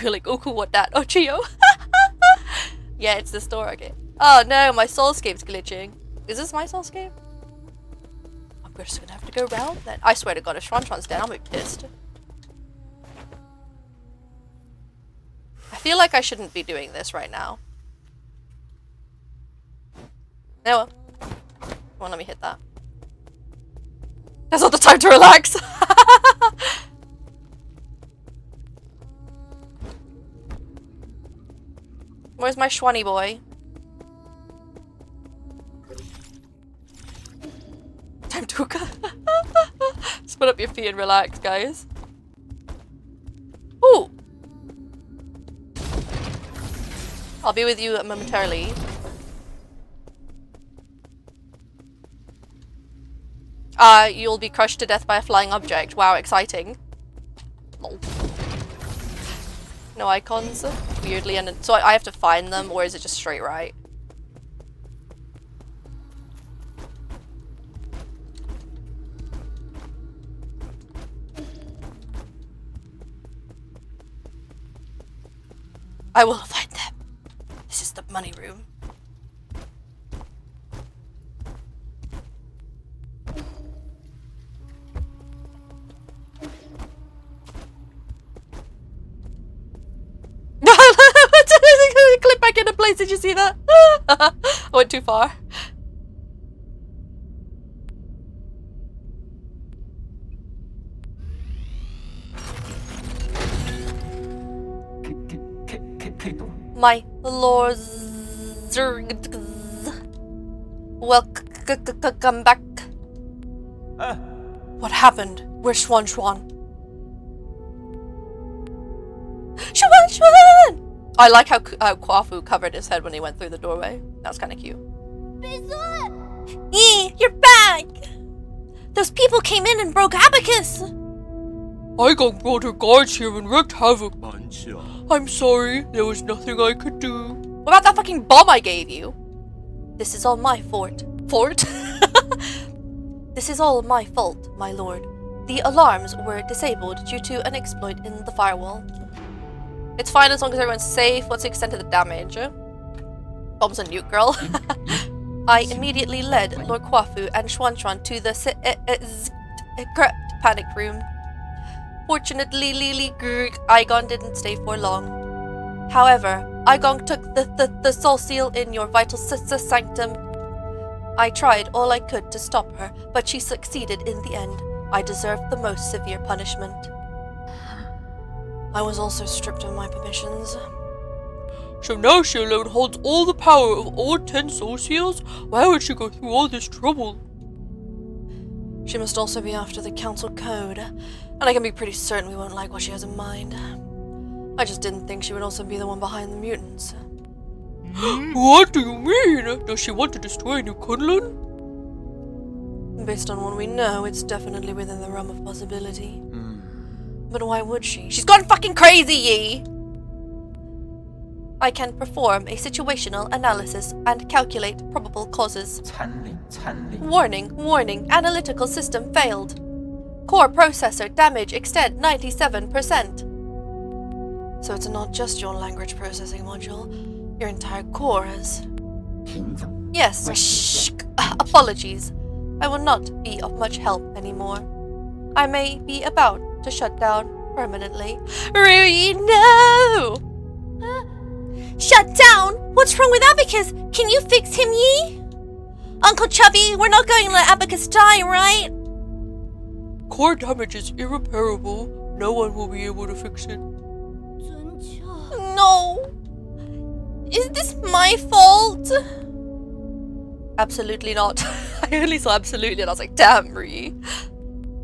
You're like, oh cool, what that? Oh, Chio. Yeah, it's this door, okay. Oh no, my soulscape's glitching. Is this my soulscape? I'm just gonna have to go round then. I swear to god, if Schwan's dead, I'll be pissed. I feel like I shouldn't be doing this right now. No. Come on, let me hit that. That's not the time to relax. Where's my Schwanny boy? Time to just put up your feet and relax, guys. Ooh! I'll be with you momentarily. You'll be crushed to death by a flying object. Wow, exciting. Lol. No icons, weirdly, and so I have to find them, or is it just straight right? I will find them. This is the money room. Clip back into place, did you see that? I went too far. My lords, welcome back. What happened? Where's Schwan? Schwan! I like how Kwafu covered his head when he went through the doorway. That was kind of cute. You're back! Those people came in and broke Abacus! I got brought her guards here and wreaked havoc. I'm sorry, there was nothing I could do. What about that fucking bomb I gave you? This is all my fort. Fort? This is all my fault, my lord. The alarms were disabled due to an exploit in the firewall. It's fine as long as everyone's safe. What's the extent of the damage? Bomb's a nuke, girl. I immediately led Lord Kwafu and Schwan to the panic room. Fortunately, Aigon didn't stay for long. However, Aigon took the soul seal in your vital sanctum. I tried all I could to stop her, but she succeeded in the end. I deserved the most severe punishment. I was also stripped of my permissions. So now she alone holds all the power of all 10 soul seals? Why would she go through all this trouble? She must also be after the council code, and I can be pretty certain we won't like what she has in mind. I just didn't think she would also be the one behind the mutants. What do you mean? Does she want to destroy New Kunlun? Based on what we know, it's definitely within the realm of possibility. But why would she? She's gone fucking crazy, ye! I can perform a situational analysis and calculate probable causes. Warning, warning, analytical system failed. Core processor damage extent 97%. So it's not just your language processing module. Your entire core has... Yes, apologies. I will not be of much help anymore. I may be about to shut down permanently. Rui, no! Shut down? What's wrong with Abacus? Can you fix him, ye? Uncle Chubby, we're not going to let Abacus die, right? Core damage is irreparable. No one will be able to fix it. No! Is this my fault? Absolutely not. I only saw absolutely and I was like, damn, Rui.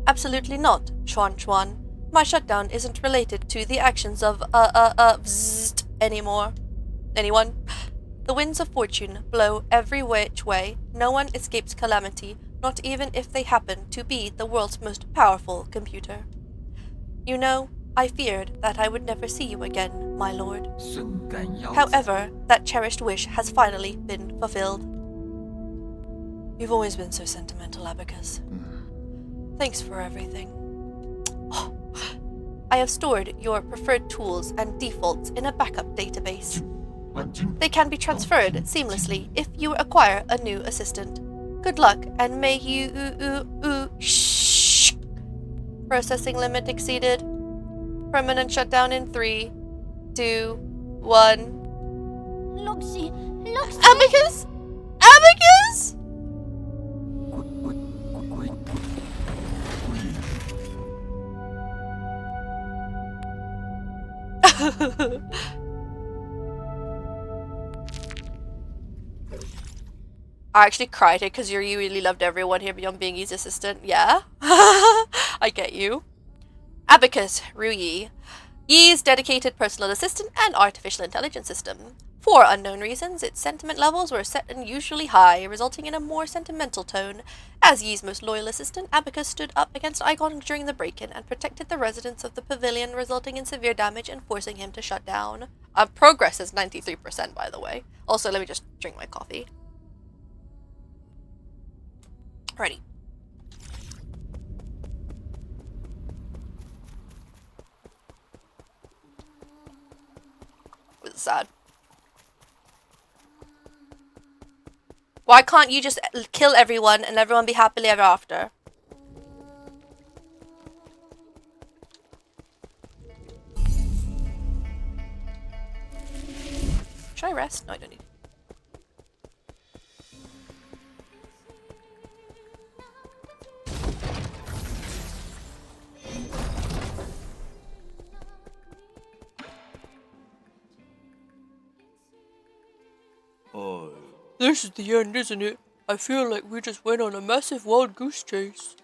Absolutely not, Chuan. My shutdown isn't related to the actions of, anymore. Anyone? The winds of fortune blow every which way. No one escapes calamity, not even if they happen to be the world's most powerful computer. You know, I feared that I would never see you again, my lord. However, that cherished wish has finally been fulfilled. You've always been so sentimental, Abacus. Thanks for everything. I have stored your preferred tools and defaults in a backup database. They can be transferred seamlessly if you acquire a new assistant. Good luck, and may you... Shh. Processing limit exceeded. Permanent shutdown in 3, 2, 1. Luxie! Abacus! Abacus! I actually cried here because you really loved everyone here beyond being his assistant. Yeah? I get you. Abacus, Ruyi. Yi's dedicated personal assistant and artificial intelligence system. For unknown reasons, its sentiment levels were set unusually high, resulting in a more sentimental tone. As Yi's most loyal assistant, Abacus stood up against Igon during the break-in and protected the residents of the pavilion, resulting in severe damage and forcing him to shut down. Progress is 93%, by the way. Also, let me just drink my coffee. Ready. It was sad. Why can't you just kill everyone and everyone be happily ever after? Should I rest? No, I don't need. This is the end, isn't it? I feel like we just went on a massive wild goose chase.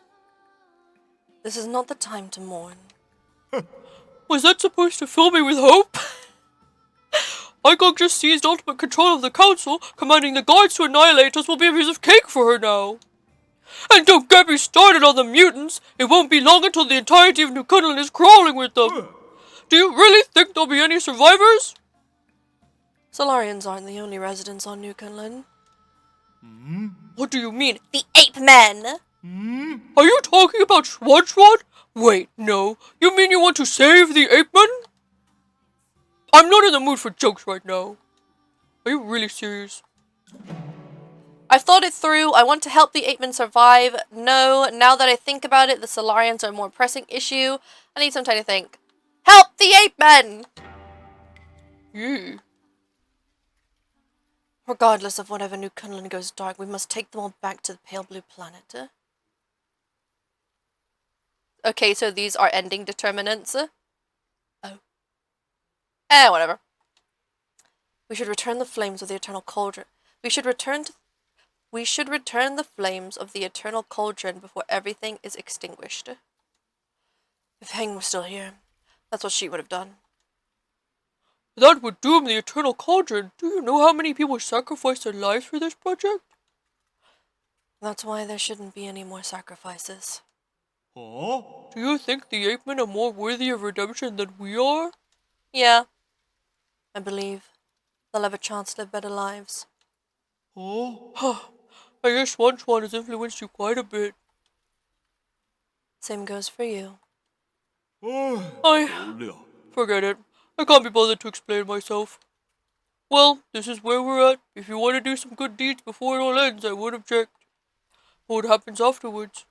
This is not the time to mourn. Was that supposed to fill me with hope? Igog just seized ultimate control of the council, commanding the guards to annihilate us will be a piece of cake for her now. And don't get me started on the mutants. It won't be long until the entirety of New Cunland is crawling with them. Do you really think there'll be any survivors? Solarians aren't the only residents on New Cunland. What do you mean? The ape men! Are you talking about Schwan? Wait, no. You mean you want to save the ape men? I'm not in the mood for jokes right now. Are you really serious? I've thought it through. I want to help the ape men survive. No, now that I think about it, the Solarians are a more pressing issue. I need some time to think. Help the ape men! Regardless of whatever New Cunland goes dark, we must take them all back to the pale blue planet. Okay, so these are ending determinants. Oh. Whatever. We should return the flames of the eternal cauldron. We should return the flames of the eternal cauldron before everything is extinguished. If Heng was still here, that's what she would have done. That would doom the eternal cauldron. Do you know how many people sacrificed their lives for this project? That's why there shouldn't be any more sacrifices. Do you think the ape men are more worthy of redemption than we are? Yeah. I believe they'll have a chance to live better lives. I guess Schwan has influenced you quite a bit. Same goes for you. Forget it. I can't be bothered to explain myself. Well, this is where we're at. If you want to do some good deeds before it all ends, I won't object. What happens afterwards?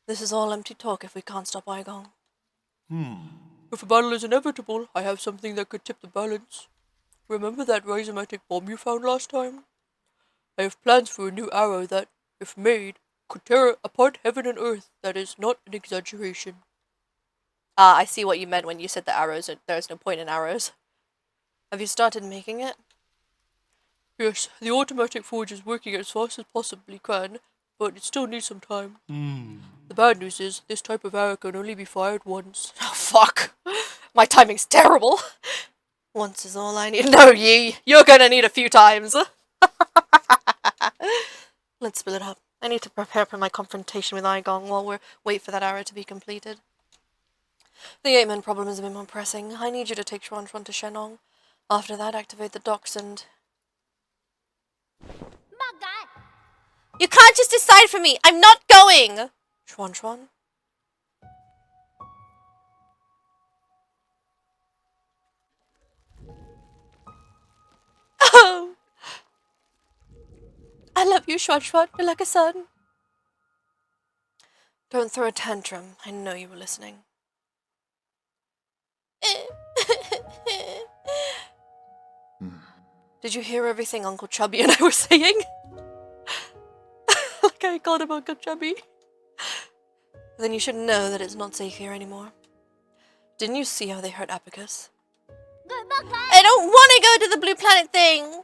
This is all empty talk if we can't stop Igon. If a battle is inevitable, I have something that could tip the balance. Remember that rhizomatic bomb you found last time? I have plans for a new arrow that, if made, could tear apart heaven and earth. That is not an exaggeration. I see what you meant when you said the arrows. There's no point in arrows. Have you started making it? Yes, the automatic forge is working as fast as possibly can, but it still needs some time. The bad news is, this type of arrow can only be fired once. Oh, fuck. My timing's terrible. Once is all I need. No, Yi, you're gonna need a few times. Let's split it up. I need to prepare for my confrontation with Igon while we wait for that arrow to be completed. The 8-man problem is a bit more pressing. I need you to take Schwan to Shenong. After that, activate the docks and... You can't just decide for me! I'm not going! Schwan. love you, Schwan. You're like a son. Don't throw a tantrum. I know you were listening. Did you hear everything Uncle Chubby and I were saying? Like I called him Uncle Chubby. Then you should know that it's not safe here anymore. Didn't you see how they hurt Apicus? I don't want to go to the Blue Planet thing.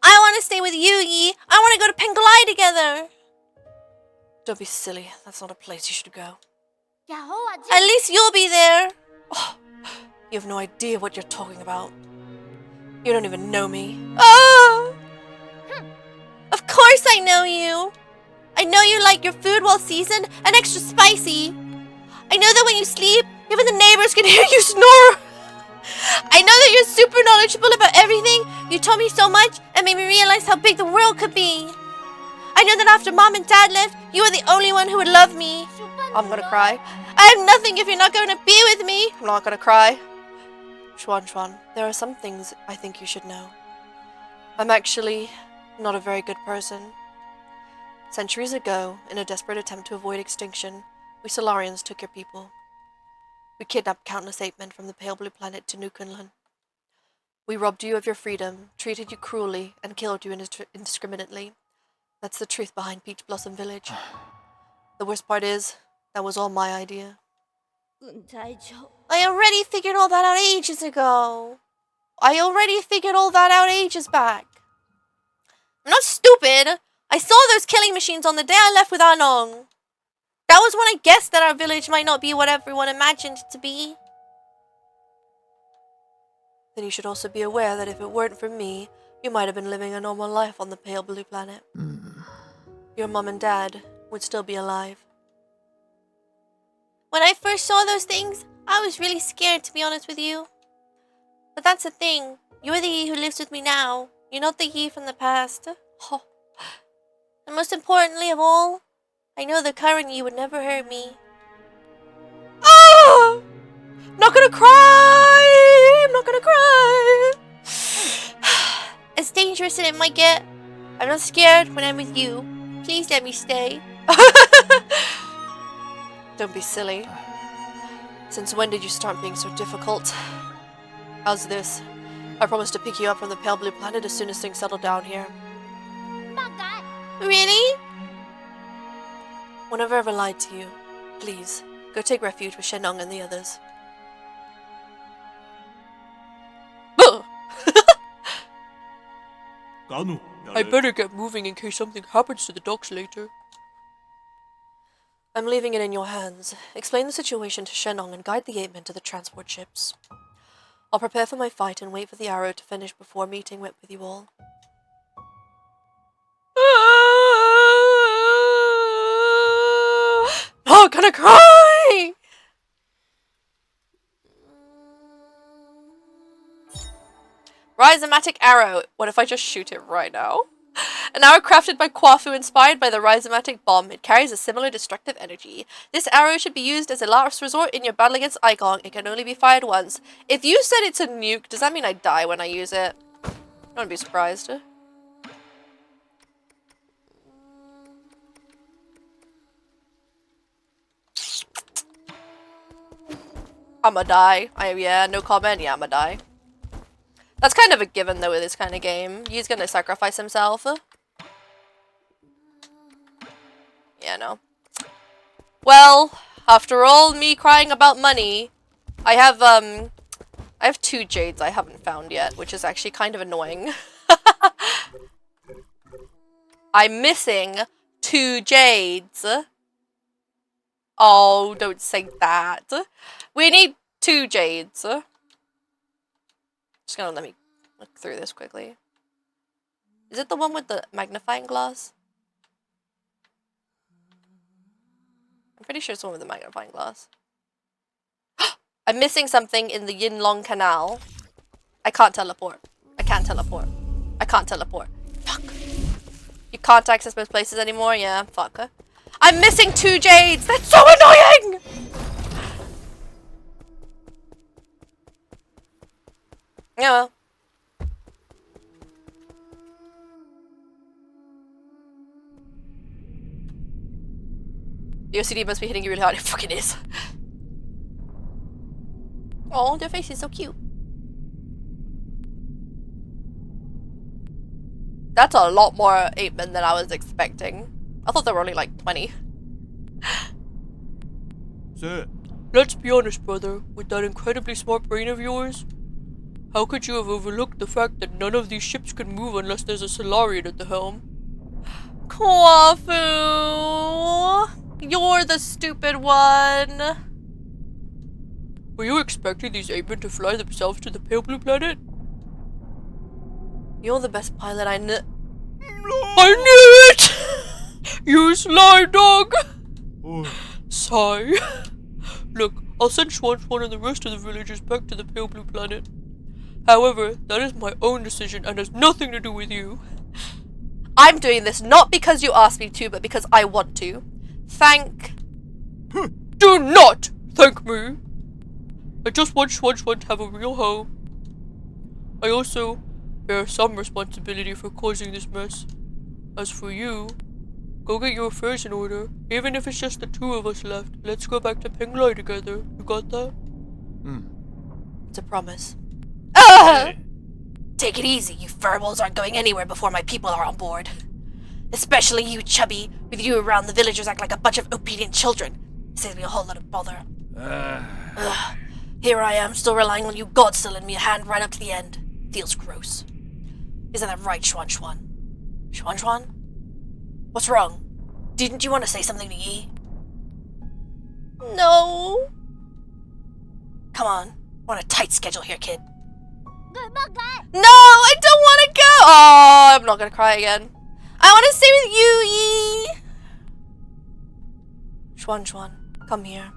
I want to stay with Yugi. I want to go to Pengalai together. Don't be silly. That's not a place you should go. At least you'll be there. Oh, you have no idea what you're talking about. You don't even know me. Oh! Of course I know you. I know you like your food well seasoned and extra spicy. I know that when you sleep, even the neighbors can hear you snore. I know that you're super knowledgeable about everything. You told me so much and made me realize how big the world could be. I know that after Mom and Dad left, you were the only one who would love me. I'm gonna cry. I have nothing if you're not going to be with me. I'm not gonna cry. Schwan, there are some things I think you should know. I'm actually not a very good person. Centuries ago, in a desperate attempt to avoid extinction, we Solarians took your people. We kidnapped countless ape men from the pale blue planet to New Kunlun. We robbed you of your freedom, treated you cruelly, and killed you indiscriminately. That's the truth behind Peach Blossom Village. The worst part is, that was all my idea. I already figured all that out ages ago. I already figured all that out ages back. I'm not stupid. I saw those killing machines on the day I left with Anong. That was when I guessed that our village might not be what everyone imagined it to be. Then you should also be aware that if it weren't for me, you might have been living a normal life on the pale blue planet. Your mom and dad would still be alive. When I first saw those things, I was really scared, to be honest with you. But that's the thing. You're the Yi who lives with me now. You're not the Yi from the past. Oh. And most importantly of all, I know the current Yi would never hurt me. Oh! I'm not gonna cry! I'm not gonna cry! As dangerous as it might get, I'm not scared when I'm with you. Please let me stay. Don't be silly. Since when did you start being so difficult? How's this? I promise to pick you up from the pale blue planet as soon as things settle down here. Really? Whenever I've ever lied to you, please, go take refuge with Shenong and the others. I better get moving in case something happens to the dogs later. I'm leaving it in your hands. Explain the situation to Shenong and guide the ape men to the transport ships. I'll prepare for my fight and wait for the arrow to finish before meeting with you all. Not gonna cry! Rhizomatic arrow. What if I just shoot it right now? An arrow crafted by Kwafu inspired by the Rhizomatic bomb. It carries a similar destructive energy. This arrow should be used as a last resort in your battle against Icon. It can only be fired once. If you said it's a nuke, does that mean I die when I use it? I wouldn't be surprised. I'ma die. Yeah, no comment. Yeah, I'ma die. That's kind of a given though with this kind of game. He's gonna sacrifice himself. Yeah, no. Well, after all me crying about money, I have 2 jades I haven't found yet, which is actually kind of annoying. I'm missing 2 jades. Oh, don't say that. We need 2 jades. Just gonna let me look through this quickly. Is it the one with the magnifying glass? I'm pretty sure it's the one with the magnifying glass. I'm missing something in the Yinlong Canal. I can't teleport. I can't teleport. I can't teleport. Fuck. You can't access most places anymore? Yeah, fuck. I'm missing 2 jades! That's so annoying! Yeah, well. The OCD must be hitting you really hard. It fucking is. Oh, their face is so cute. That's a lot more 8 men than I was expecting. I thought there were only like 20. Sir. Let's be honest, brother. With that incredibly smart brain of yours, how could you have overlooked the fact that none of these ships can move unless there's a Solarian at the helm? Kwafu! You're the stupid one! Were you expecting these 8 men to fly themselves to the pale blue planet? You're the best pilot I knew. I knew it! You sly dog! Oh. Sigh. Look, I'll send Schwan and the rest of the villagers back to the pale blue planet. However, that is my own decision and has nothing to do with you. I'm doing this not because you asked me to, but because I want to. Do not thank me! I just want Schwan to have a real home. I also bear some responsibility for causing this mess. As for you, go get your affairs in order. Even if it's just the 2 of us left, let's go back to Penglai together. You got that? It's a promise. Ah! Take it easy, you furballs aren't going anywhere before my people are on board. Especially you, Chubby. With you around, the villagers act like a bunch of obedient children. It saves me a whole lot of bother. Here I am, still relying on you gods to lend me a hand right up to the end. Feels gross. Isn't that right, Schwan? Schwan? What's wrong? Didn't you want to say something to Yi? No. Come on. We're on a tight schedule here, kid. No, I don't want to go! Oh, I'm not going to cry again. I want to stay with you, Yi! Schwan, come here.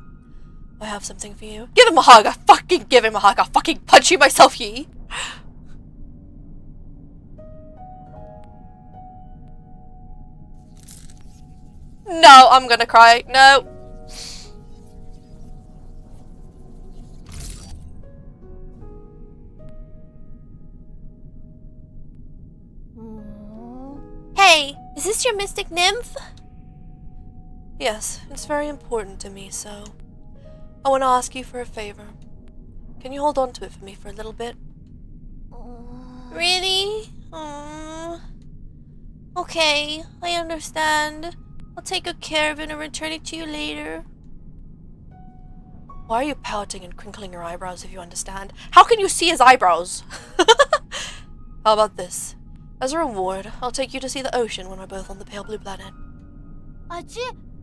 I have something for you. Give him a hug! I fucking give him a hug! I'll fucking punch you myself, Yi! No, I'm gonna cry. No. Hey, is this your mystic nymph? Yes, it's very important to me, so I want to ask you for a favor. Can you hold on to it for me for a little bit? Really? Okay, I understand. I'll take good care of it and return it to you later. Why are you pouting and crinkling your eyebrows if you understand? How can you see his eyebrows? How about this? As a reward, I'll take you to see the ocean when we're both on the pale blue planet.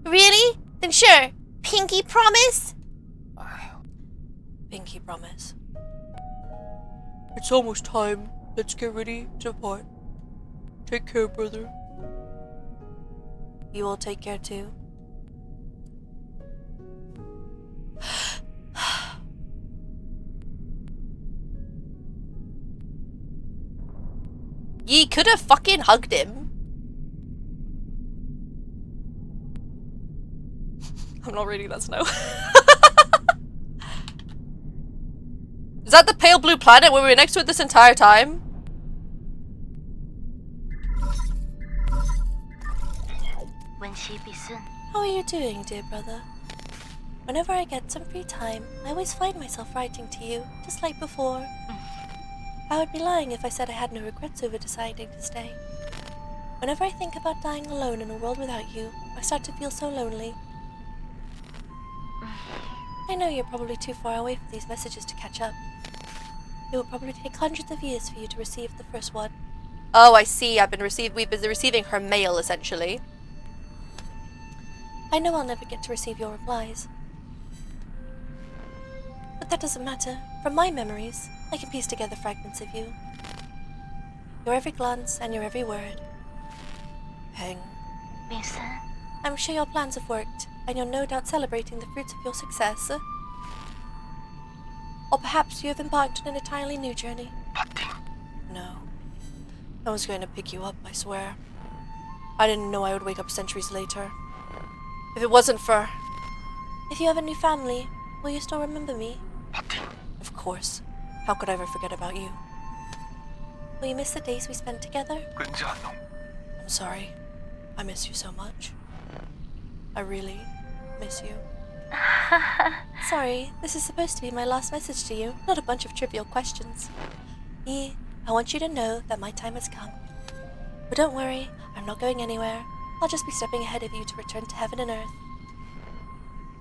Really? Then sure. Pinky promise? Pinky promise. It's almost time. Let's get ready to depart. Take care, brother. You will take care too. Ye could have fucking hugged him. I'm not reading that snow. Is that the pale blue planet where we were next to it this entire time? How are you doing, dear brother? Whenever I get some free time, I always find myself writing to you, just like before. I would be lying if I said I had no regrets over deciding to stay. Whenever I think about dying alone in a world without you, I start to feel so lonely. I know you're probably too far away for these messages to catch up. It will probably take hundreds of years for you to receive the first one. Oh, I see. We've been receiving her mail, essentially. I know I'll never get to receive your replies. But that doesn't matter. From my memories, I can piece together fragments of you. Your every glance and your every word. Peng. I'm sure your plans have worked, and you're no doubt celebrating the fruits of your success. Or perhaps you have embarked on an entirely new journey. No. I was going to pick you up, I swear. I didn't know I would wake up centuries later. If it wasn't for... If you have a new family, will you still remember me? Of course. How could I ever forget about you? Will you miss the days we spent together? I'm sorry. I miss you so much. I really, miss you. Sorry, this is supposed to be my last message to you, not a bunch of trivial questions. Yi, I want you to know that my time has come. But don't worry, I'm not going anywhere. I'll just be stepping ahead of you to return to heaven and earth.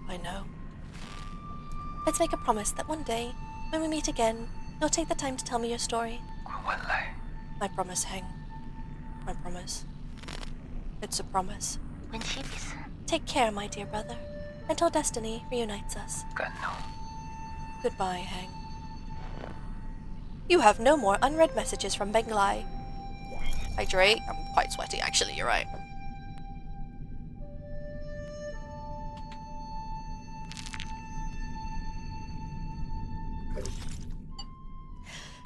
I know. Let's make a promise that one day, when we meet again, you'll take the time to tell me your story. My promise, Heng. My promise. It's a promise. Take care, my dear brother, until destiny reunites us. Goodbye, Heng. You have no more unread messages from Benglai. Hydrate. I'm quite sweaty, actually, you're right.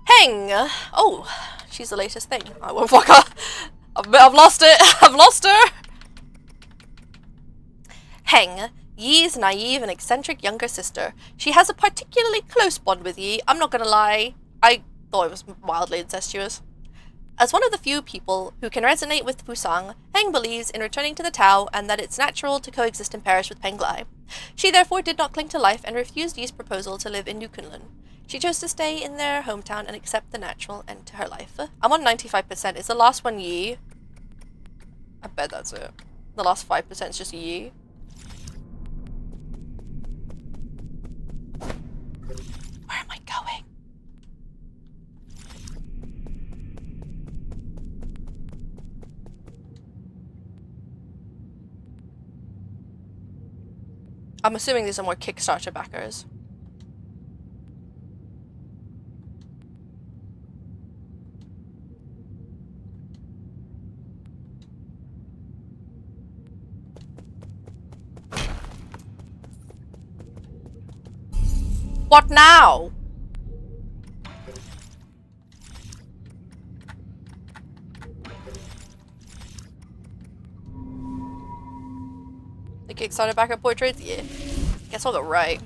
Heng! Oh, she's the latest thing. I won't fuck her. I've lost it. I've lost her. Heng, Yi's naive and eccentric younger sister. She has a particularly close bond with Yi. I'm not gonna lie. I thought it was wildly incestuous. As one of the few people who can resonate with Fusang, Heng believes in returning to the Tao and that it's natural to coexist and perish with Penglai. She therefore did not cling to life and refused Yi's proposal to live in New Kunlun. She chose to stay in their hometown and accept the natural end to her life. I'm on 95%. Is the last one Yi? I bet that's it. The last 5% is just Yi. Where am I going? I'm assuming these are more Kickstarter backers. What now? The Kickstarter backer portraits? Yeah. Guess I'll go right.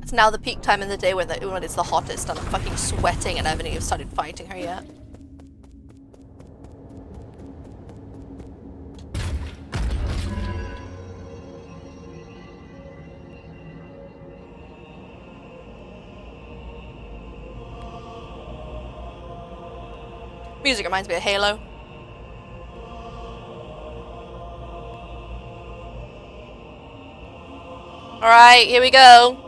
It's now the peak time in the day when it's the hottest and I'm fucking sweating and I haven't even started fighting her yet. Music reminds me of Halo. Alright, here we go.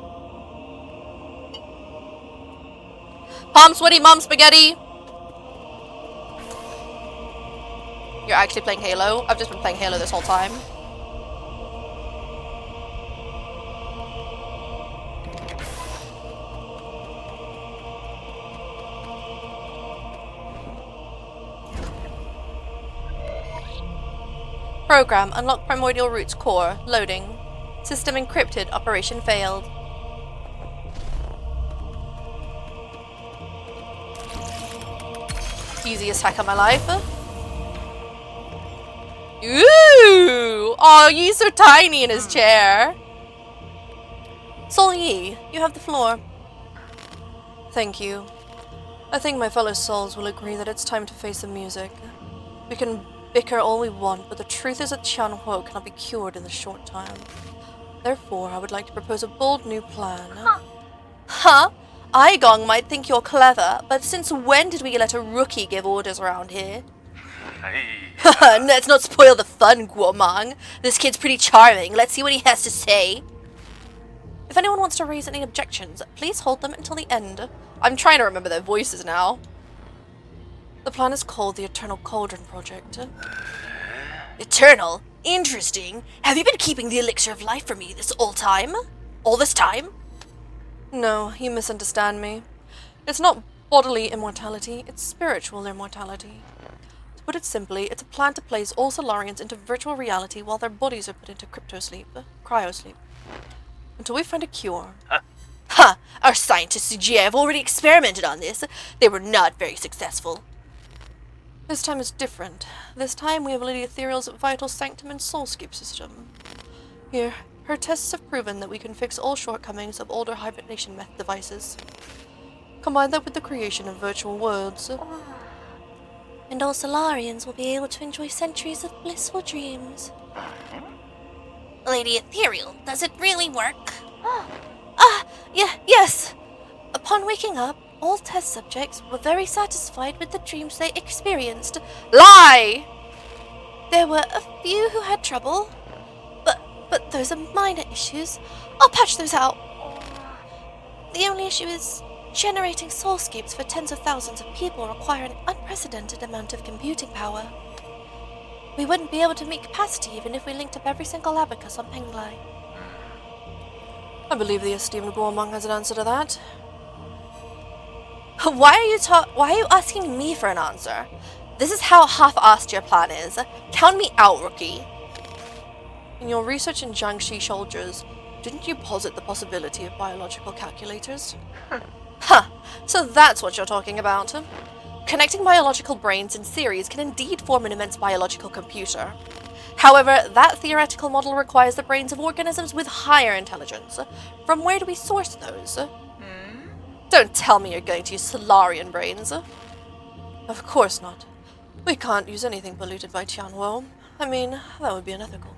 Palm sweaty mom spaghetti! You're actually playing Halo? I've just been playing Halo this whole time. Program, unlock primordial roots core, loading. System encrypted, operation failed. Easiest hack of my life. Ooh! Oh, Yi's so tiny in his chair. Soul Yi, you have the floor. Thank you. I think my fellow souls will agree that it's time to face the music. We can bicker all we want, but the truth is that Qianhuo cannot be cured in the short time. Therefore, I would like to propose a bold new plan. Huh? Aigong might think you're clever, but since when did we let a rookie give orders around here? Let's not spoil the fun, Guomang. This kid's pretty charming. Let's see what he has to say. If anyone wants to raise any objections, please hold them until the end. I'm trying to remember their voices now. The plan is called the Eternal Cauldron Project. Eternal? Interesting. Have you been keeping the elixir of life from me this all time? All this time? No, you misunderstand me. It's not bodily immortality, it's spiritual immortality. To put it simply, it's a plan to place all Solarians into virtual reality while their bodies are put into cryptosleep, cryosleep. until we find a cure. Ha! Our scientists at GA have already experimented on this. They were not very successful. This time is different. This time we have Lady Ethereal's vital sanctum and soulscape system. Here, her tests have proven that we can fix all shortcomings of older hibernation method devices. Combine that with the creation of virtual worlds. And all Solarians will be able to enjoy centuries of blissful dreams. Lady Ethereal, does it really work? Yes! Upon waking up, all test subjects were very satisfied with the dreams they experienced. Lie! There were a few who had trouble, but those are minor issues. I'll patch those out. The only issue is generating soulscapes for tens of thousands of people require an unprecedented amount of computing power. We wouldn't be able to meet capacity even if we linked up every single abacus on Penglai. I believe the esteemed Gormong has an answer to that. Why are you asking me for an answer? This is how half-assed your plan is. Count me out, rookie. In your research in Jiangxi soldiers, didn't you posit the possibility of biological calculators? So that's what you're talking about. Connecting biological brains in series can indeed form an immense biological computer. However, that theoretical model requires the brains of organisms with higher intelligence. From where do we source those? Don't tell me you're going to use Solarian brains. Of course not. We can't use anything polluted by Tianwo. I mean, that would be unethical.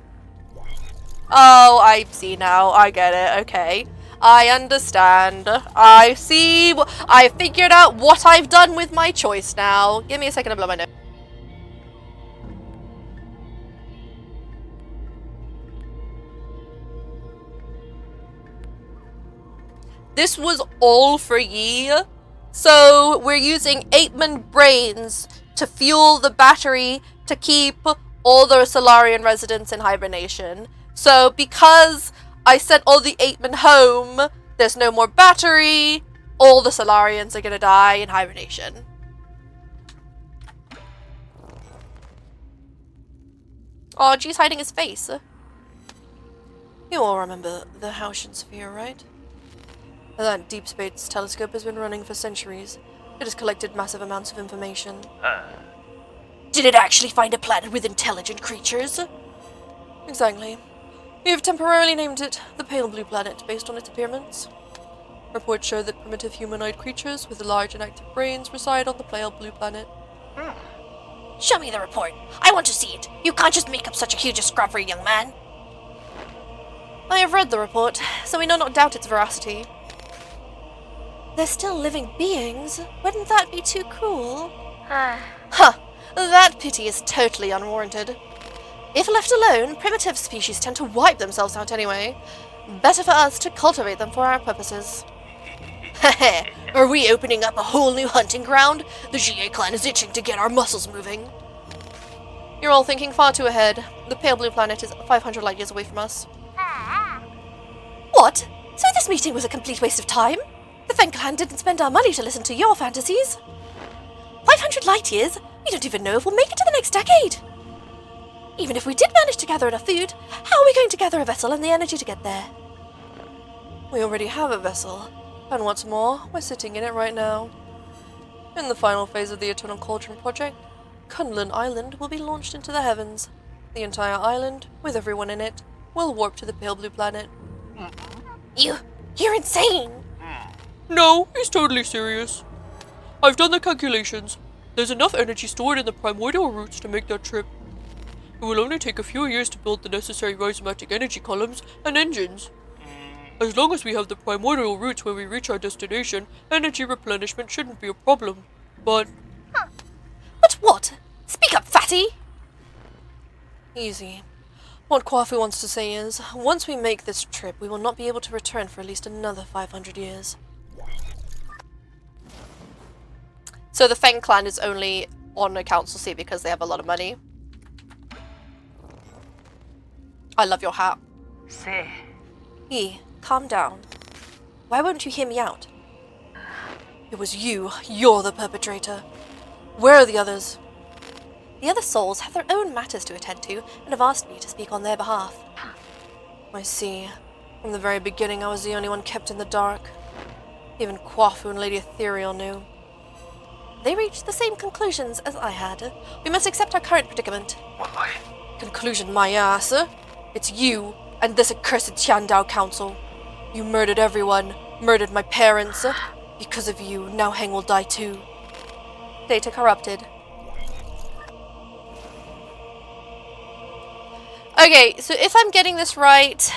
Oh, I see now. I get it. Okay. I understand. I see. I figured out what I've done with my choice now. Give me a second to blow my nose. This was all for ye. So we're using 8-man brains to fuel the battery to keep all the Solarian residents in hibernation. So because I sent all the 8-men home, there's no more battery, all the Solarians are gonna die in hibernation. Oh, G's hiding his face. You all remember the Haitian sphere, right? That deep space telescope has been running for centuries. It has collected massive amounts of information. Did it actually find a planet with intelligent creatures? Exactly. We have temporarily named it the Pale Blue Planet based on its appearance. Reports show that primitive humanoid creatures with large and active brains reside on the Pale Blue Planet. Show me the report. I want to see it. You can't just make up such a huge discovery, young man. I have read the report, so we do not doubt its veracity. They're still living beings. Wouldn't that be too cruel? That pity is totally unwarranted. If left alone, primitive species tend to wipe themselves out anyway. Better for us to cultivate them for our purposes. Are we opening up a whole new hunting ground? The GA clan is itching to get our muscles moving. You're all thinking far too ahead. The Pale Blue Planet is 500 light years away from us. What? So this meeting was a complete waste of time? The Fen clan didn't spend our money to listen to your fantasies. 500 light years? We don't even know if we'll make it to the next decade. Even if we did manage to gather enough food, how are we going to gather a vessel and the energy to get there? We already have a vessel. And what's more, we're sitting in it right now. In the final phase of the Eternal Cauldron project, Kunlun Island will be launched into the heavens. The entire island, with everyone in it, will warp to the Pale Blue Planet. You're insane! No, he's totally serious. I've done the calculations. There's enough energy stored in the primordial roots to make that trip. It will only take a few years to build the necessary rhizomatic energy columns and engines. As long as we have the primordial roots when we reach our destination, energy replenishment shouldn't be a problem. But... But what? Speak up, fatty! Easy. What Kwafu wants to say is, once we make this trip, we will not be able to return for at least another 500 years. So the Feng clan is only on a council seat because they have a lot of money. I love your hat. E, calm down. Why won't you hear me out? It was you. You're the perpetrator. Where are the others? The other souls have their own matters to attend to and have asked me to speak on their behalf. I see. From the very beginning, I was the only one kept in the dark. Even Kwafu and Lady Ethereal knew. They reached the same conclusions as I had. We must accept our current predicament. Why? Conclusion my ass. It's you and this accursed Tiandao Council. You murdered everyone, murdered my parents. Because of you, now Heng will die too. Data corrupted. Okay, so if I'm getting this right,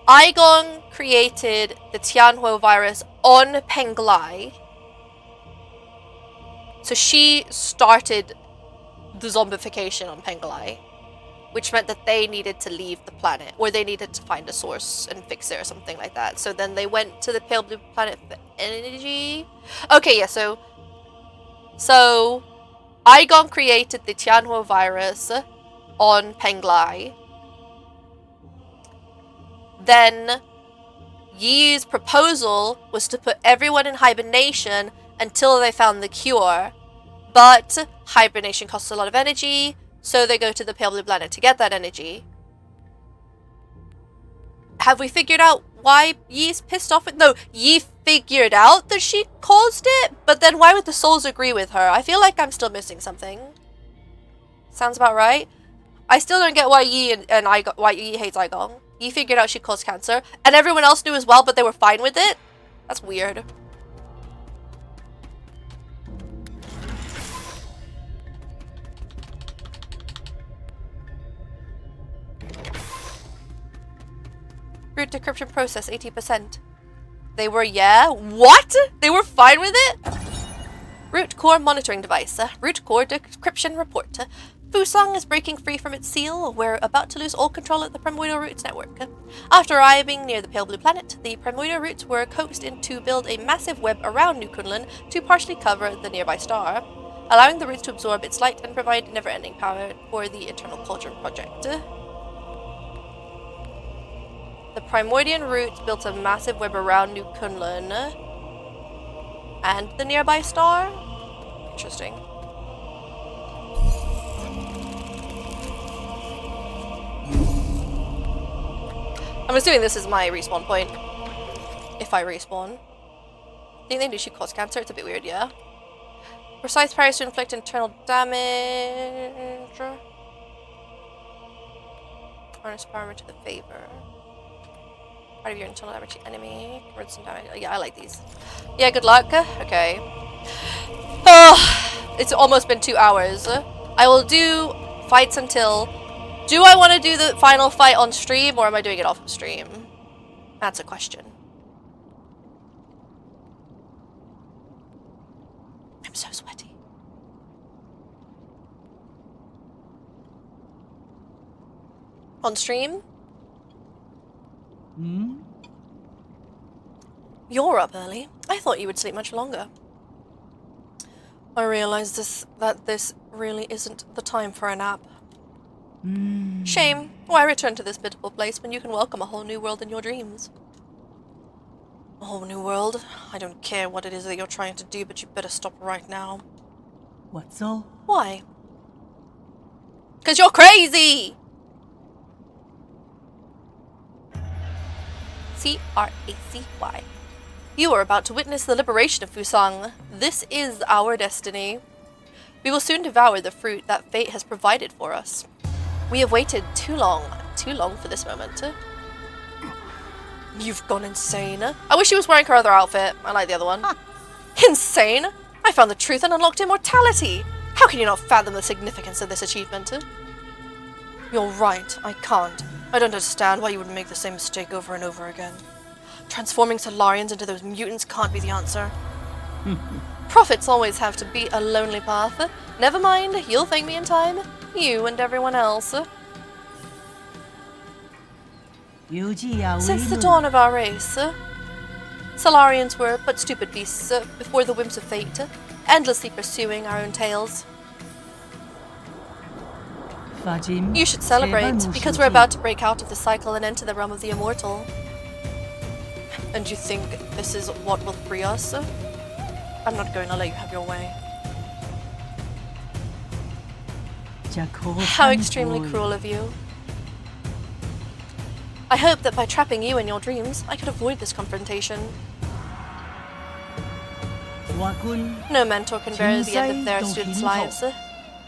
Aigong created the Tianhuo virus on Penglai. So she started the zombification on Penglai, which meant that they needed to leave the planet, or they needed to find a source and fix it or something like that. So then they went to the pale blue planet for energy. Okay, yeah, so Aigong created the Tianhuo virus on Penglai. Then Yi's proposal was to put everyone in hibernation until they found the cure. But hibernation costs a lot of energy, so they go to the pale blue planet to get that energy. Have we figured out why Yi's pissed off with— No, Yi figured out that she caused it, but then why would the souls agree with her? I feel like I'm still missing something. Sounds about right. I still don't get why why Yi hates Aigong. Yi figured out she caused cancer, and everyone else knew as well, but they were fine with it? That's weird. Root decryption process, 80%. They were, yeah? What? They were fine with it? Root core monitoring device. Root core decryption report. Fusang is breaking free from its seal. We're about to lose all control of the primordial roots network. After arriving near the pale blue planet, the primordial roots were coaxed in to build a massive web around New Kunlun to partially cover the nearby star, allowing the roots to absorb its light and provide never-ending power for the Eternal Cauldron project. The primordial roots built a massive web around New Kunlun and the nearby star? Interesting. I'm assuming this is my respawn point. If I respawn. Think they do she cause cancer? It's a bit weird, yeah. Precise parries to inflict internal damage. Harness power to the favor. Part of your internal damage to enemy. Convert some damage. Yeah, I like these. Yeah, good luck. Okay. Oh, it's almost been 2 hours. I will do fights until... Do I want to do the final fight on stream, or am I doing it off of stream? That's a question. I'm so sweaty. On stream? Hmm? You're up early. I thought you would sleep much longer. I realize that this really isn't the time for a nap. Shame. Why return to this pitiful place when you can welcome a whole new world in your dreams? A whole new world? I don't care what it is that you're trying to do, but you better stop right now. What's all? Why? 'Cause you're crazy! C-R-A-C-Y. You are about to witness the liberation of Fusang. This is our destiny. We will soon devour the fruit that fate has provided for us. We have waited too long for this moment. You've gone insane. I wish she was wearing her other outfit. I like the other one. Insane? I found the truth and unlocked immortality. How can you not fathom the significance of this achievement? You're right, I can't. I don't understand why you would make the same mistake over and over again. Transforming Solarians into those mutants can't be the answer. Prophets always have to be a lonely path. Never mind, you'll thank me in time. You and everyone else. Since the dawn of our race, Solarians were but stupid beasts before the whims of fate, endlessly pursuing our own tails. You should celebrate, because we're about to break out of the cycle and enter the realm of the immortal. And you think this is what will free us? I'm not going to let you have your way. How extremely cruel of you. I hope that by trapping you in your dreams, I could avoid this confrontation. Wakun, No mentor can vary the end of their students' lives.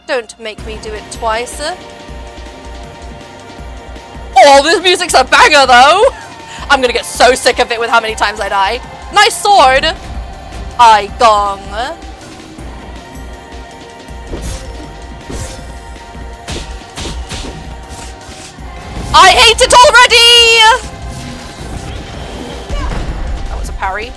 Don't make me do it twice. Oh, this music's a banger though! I'm gonna get so sick of it with how many times I die. Nice sword! I gong. I hate it already! That was a parry.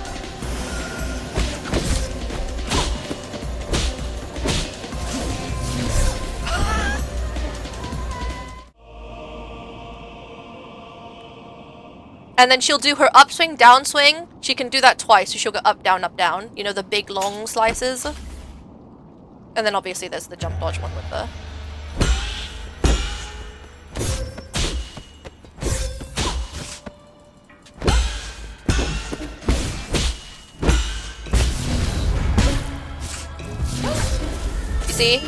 And then she'll do her upswing, downswing. She can do that twice, so she'll go up, down, you know, the big long slices. And then obviously there's the jump dodge one with the... You see?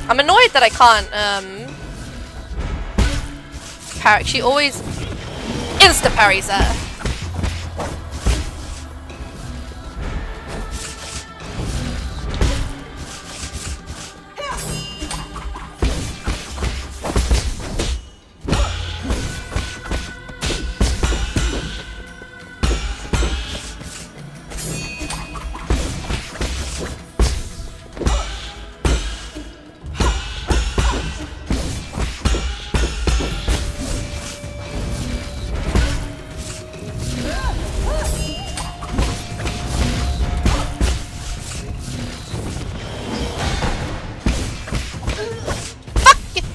I'm annoyed that I can't, parry. She always insta-parries her.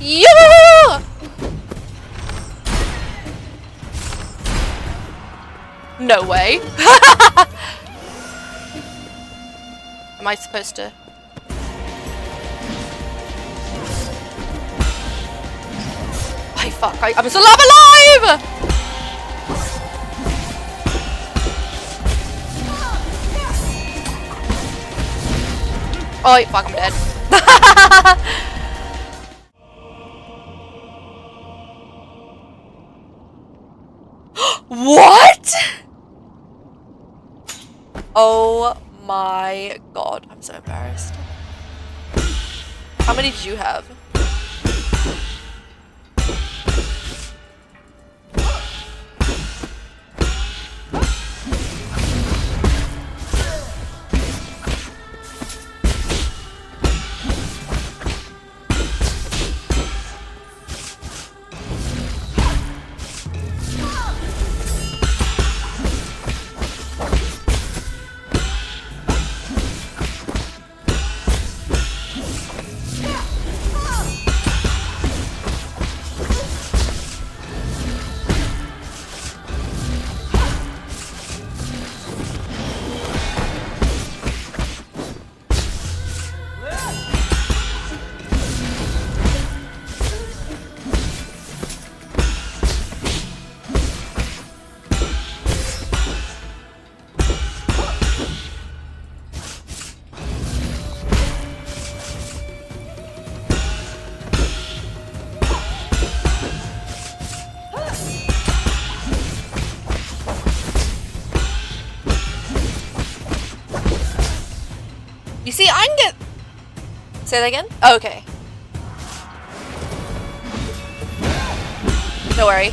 Yeah! No way. Am I supposed to? I fuck. I'm still alive! Oh, fuck, I'm dead. What? Oh my god, I'm so embarrassed. How many did you have? You see, I can get... Say that again? Oh, okay. Don't worry.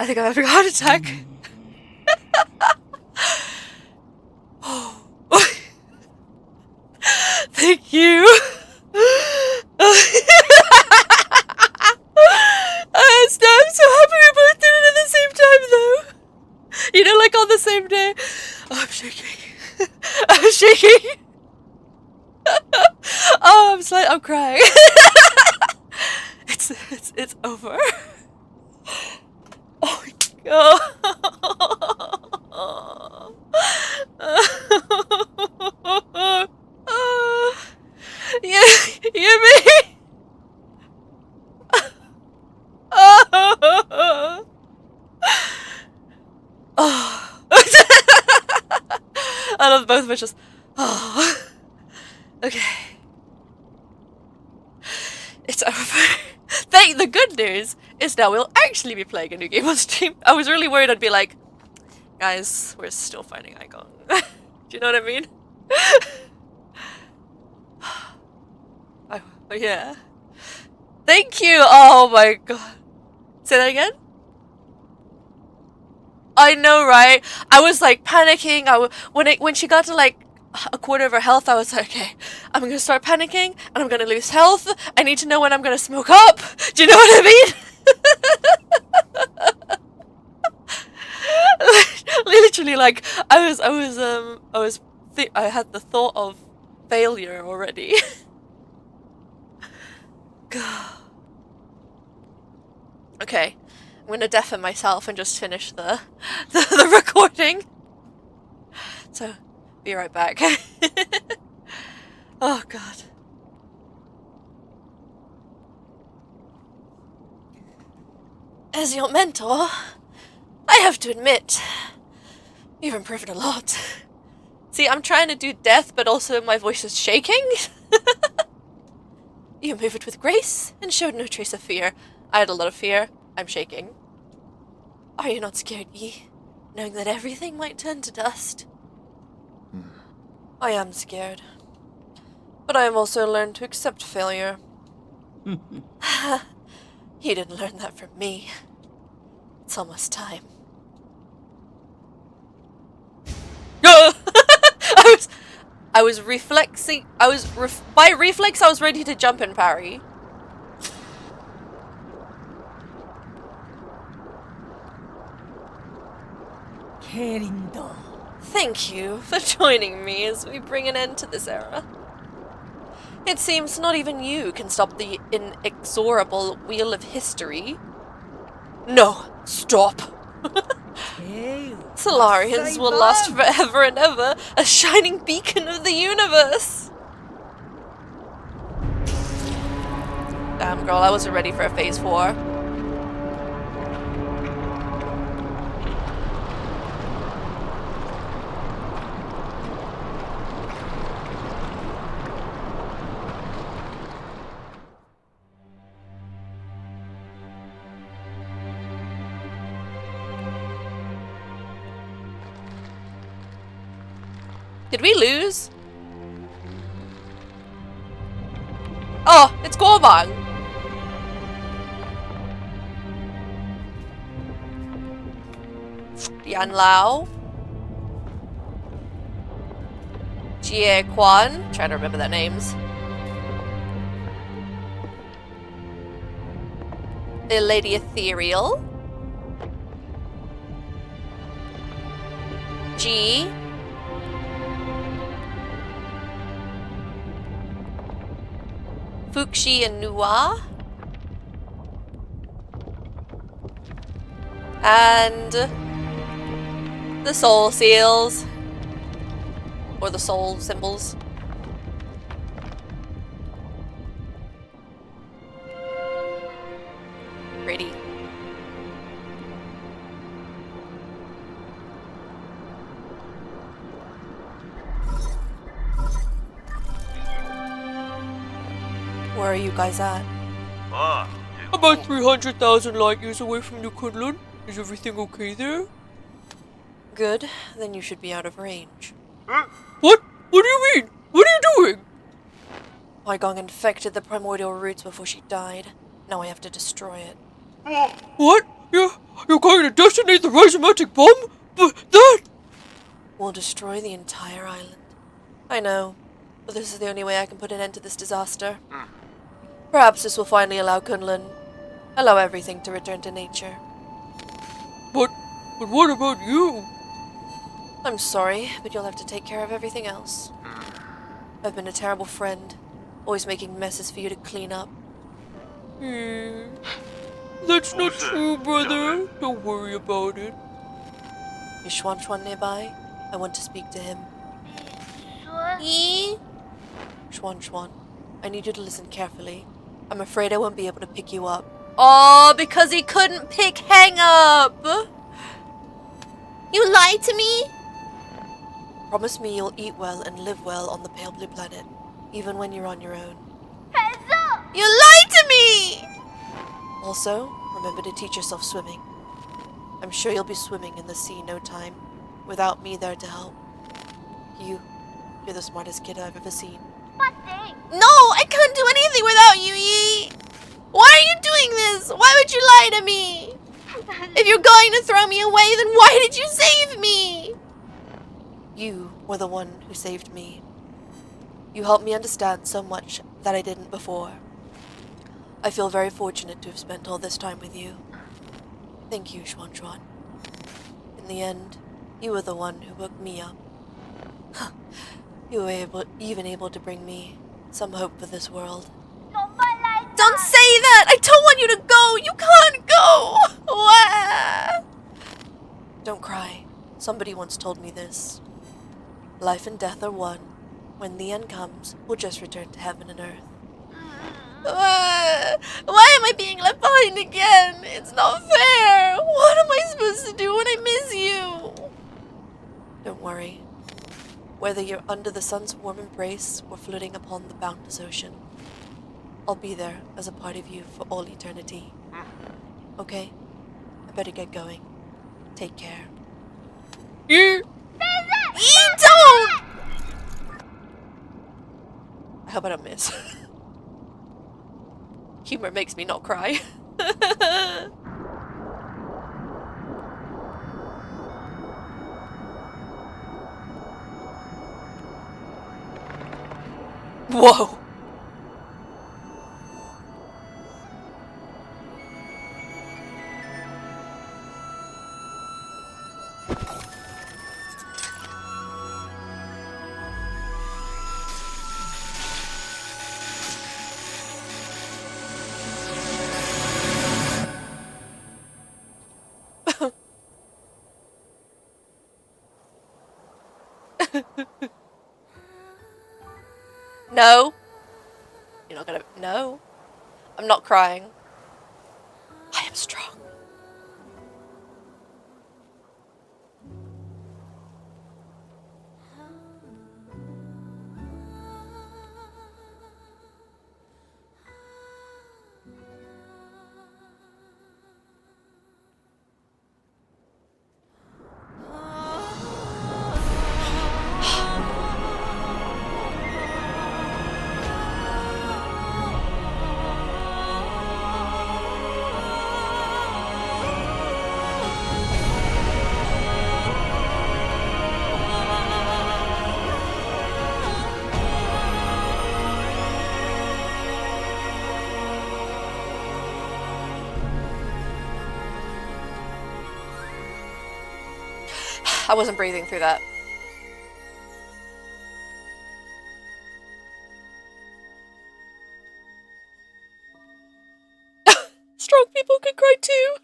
I think I'm having a heart attack. Thank you. I'm so happy we both did it at the same time, though. You know, like on the same day. Oh, I'm shaking. I'm shaking. Oh, I'm crying. It's over. Oh my god. Yeah, you hear me? Oh. I love both of us just. Oh. Okay. It's over. The good news is now we'll actually be playing a new game on stream. I was really worried I'd be like, guys, we're still fighting Icon. Do you know what I mean? Oh, yeah. Thank you. Oh my god. Say that again? I know, right? I was like panicking. When she got to like a quarter of her health, I was like, okay, I'm gonna start panicking and I'm gonna lose health. I need to know when I'm gonna smoke up. Do you know what I mean? Literally, like I had the thought of failure already. God. Okay, I'm gonna deafen myself and just finish the recording. So, be right back. Oh god. As your mentor, I have to admit, you've improved a lot. See, I'm trying to do death, but also my voice is shaking. You moved with grace and showed no trace of fear. I had a lot of fear. I'm shaking. Are you not scared, Yi? Knowing that everything might turn to dust? I am scared. But I have also learned to accept failure. You didn't learn that from me. It's almost time. I was reflexing. By reflex, I was ready to jump and parry. Thank you for joining me as we bring an end to this era. It seems not even you can stop the inexorable wheel of history. No, stop. Solarians will last forever and ever, a shining beacon of the universe. Damn, girl, I wasn't ready for a phase 4. Did we lose? Oh, it's Gorbang! Yan Lao. Jie Quan. Trying to remember their names. The Lady Ethereal. G. Fuxi and Nua. And the soul seals. Or the soul symbols. Pretty. Where are you guys at? About 300,000 light years away from New Kunlun. Is everything okay there? Good, then you should be out of range. What? What do you mean? What are you doing? Huigong infected the primordial roots before she died. Now I have to destroy it. What? You're going to detonate the rhizomatic bomb? But that... We'll destroy the entire island. I know, but this is the only way I can put an end to this disaster. Perhaps this will finally allow allow everything to return to nature. But what about you? I'm sorry, but you'll have to take care of everything else. I've been a terrible friend, always making messes for you to clean up. That's not true, brother. Don't worry about it. Is Schwan nearby? I want to speak to him. Schwan, I need you to listen carefully. I'm afraid I won't be able to pick you up. Oh, because he couldn't pick hang up! You lied to me? Promise me you'll eat well and live well on the pale blue planet, even when you're on your own. You lied to me! Also, remember to teach yourself swimming. I'm sure you'll be swimming in the sea no time, without me there to help. You're the smartest kid I've ever seen. No, I couldn't do anything without you, Yi. Why are you doing this? Why would you lie to me? If you're going to throw me away, then why did you save me? You were the one who saved me. You helped me understand so much that I didn't before. I feel very fortunate to have spent all this time with you. Thank you, Schwan. In the end, you were the one who woke me up. You were even able to bring me some hope for this world. Don't say that! I don't want you to go! You can't go! Wah! Don't cry. Somebody once told me this. Life and death are one. When the end comes, we'll just return to heaven and earth. Why am I being left behind again? It's not fair! What am I supposed to do when I miss you? Don't worry. Whether you're under the sun's warm embrace or floating upon the boundless ocean, I'll be there as a part of you for all eternity. Okay? I better get going. Take care. Yeah. You don't! I hope I don't miss. Humor makes me not cry. Whoa. No. You're not gonna... No. I'm not crying. I am strong. I wasn't breathing through that. Strong people can cry too.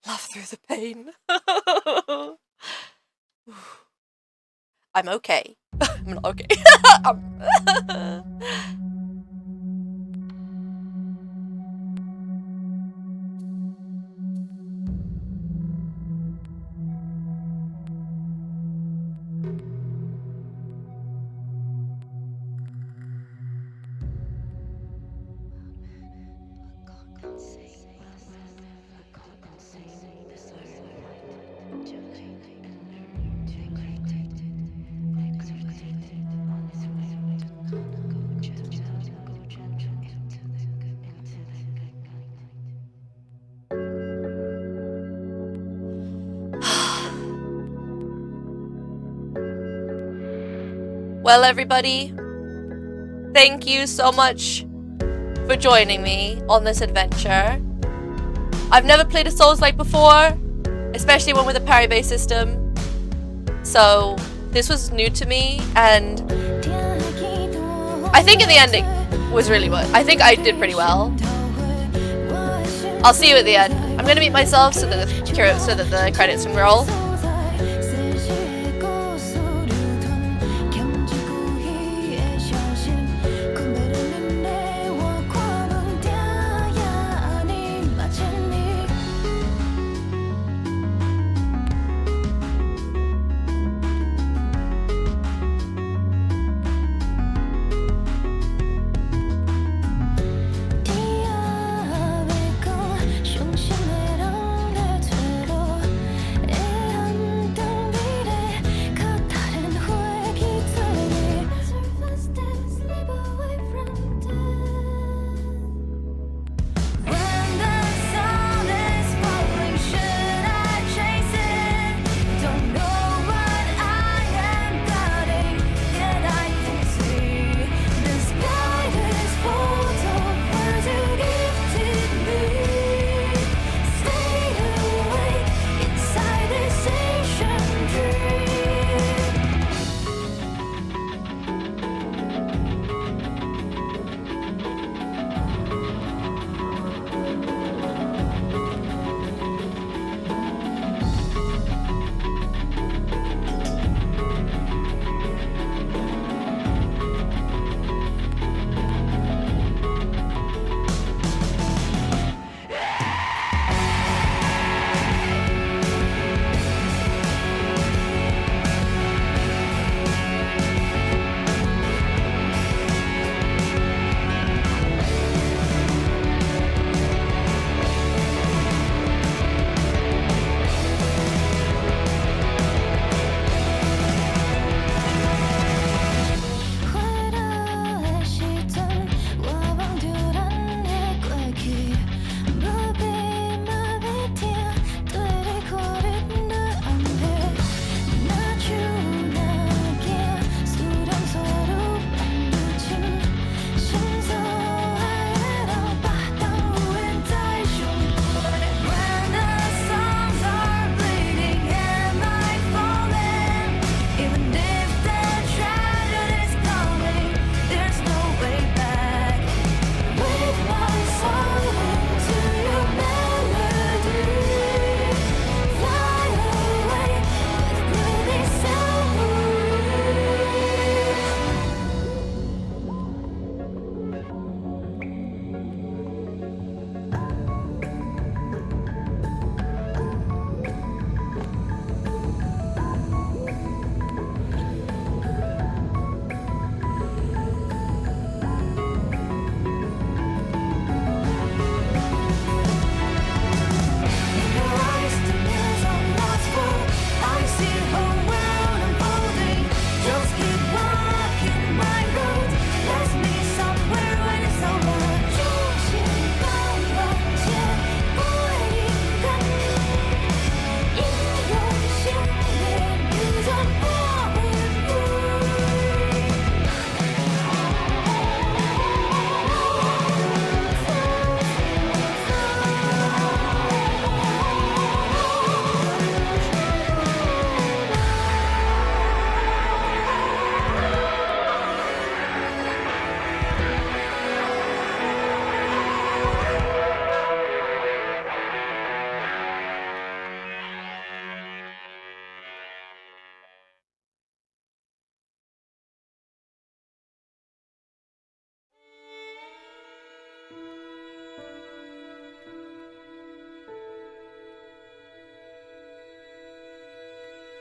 Laugh through the pain. I'm okay. I'm not okay. Well, everybody, thank you so much for joining me on this adventure. I've never played a Souls-like before, especially one with a parry-based system. So this was new to me, and I think in the end it was really good. I think I did pretty well. I'll see you at the end. I'm gonna mute myself so that the credits can roll.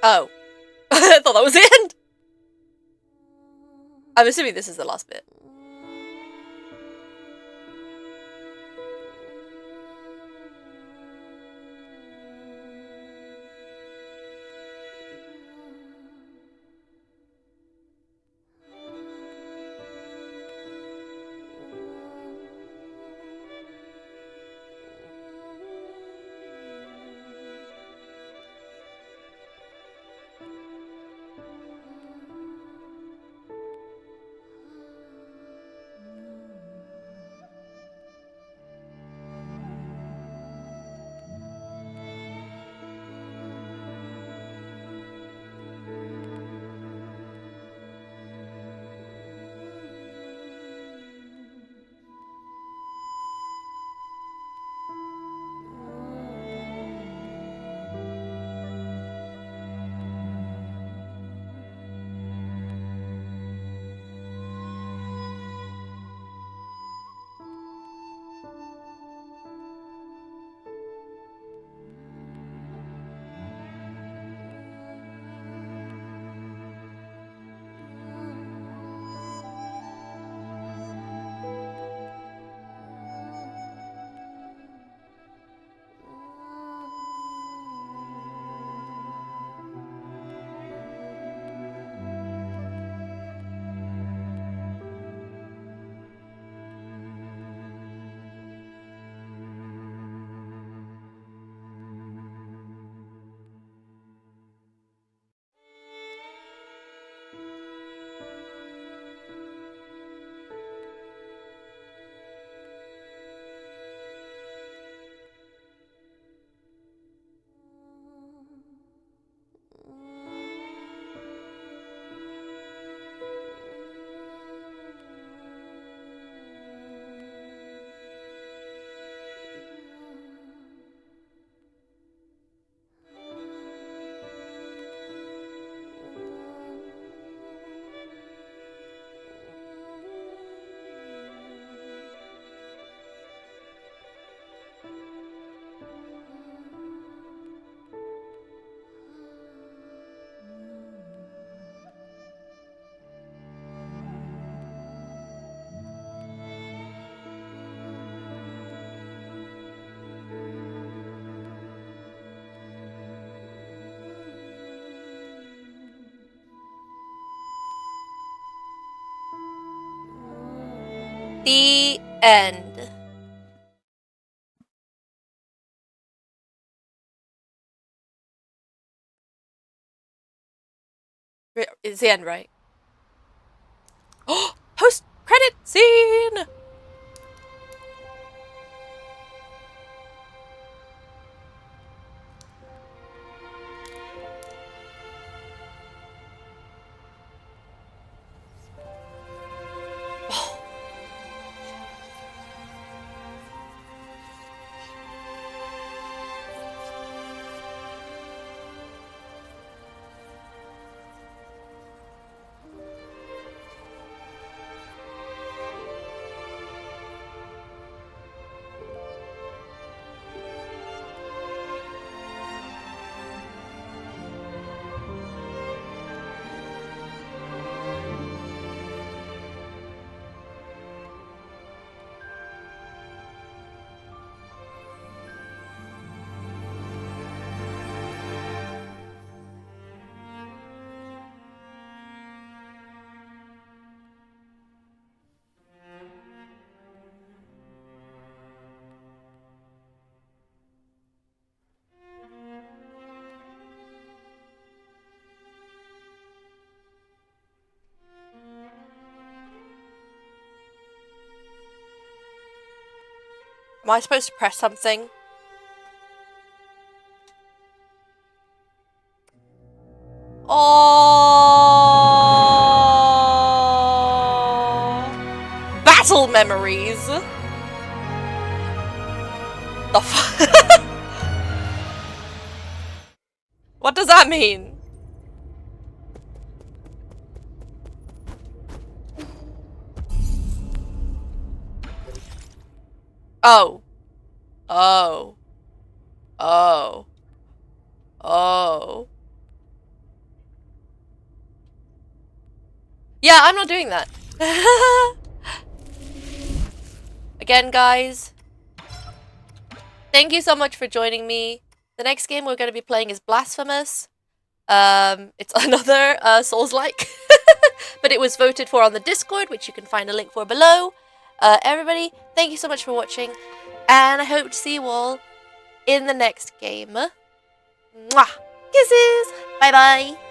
Oh. I thought that was the end! I'm assuming this is the last bit. The end. It's the end, right? Oh, post-credit scene! Am I supposed to press something? Oh, battle memories. The what does that mean? Oh. Oh. Oh. Oh. Yeah, I'm not doing that. Again, guys, thank you so much for joining me. The next game we're going to be playing is Blasphemous. It's another Souls-like, but it was voted for on the Discord, which you can find a link for below. Everybody, thank you so much for watching, and I hope to see you all in the next game. Mwah! Kisses! Bye-bye!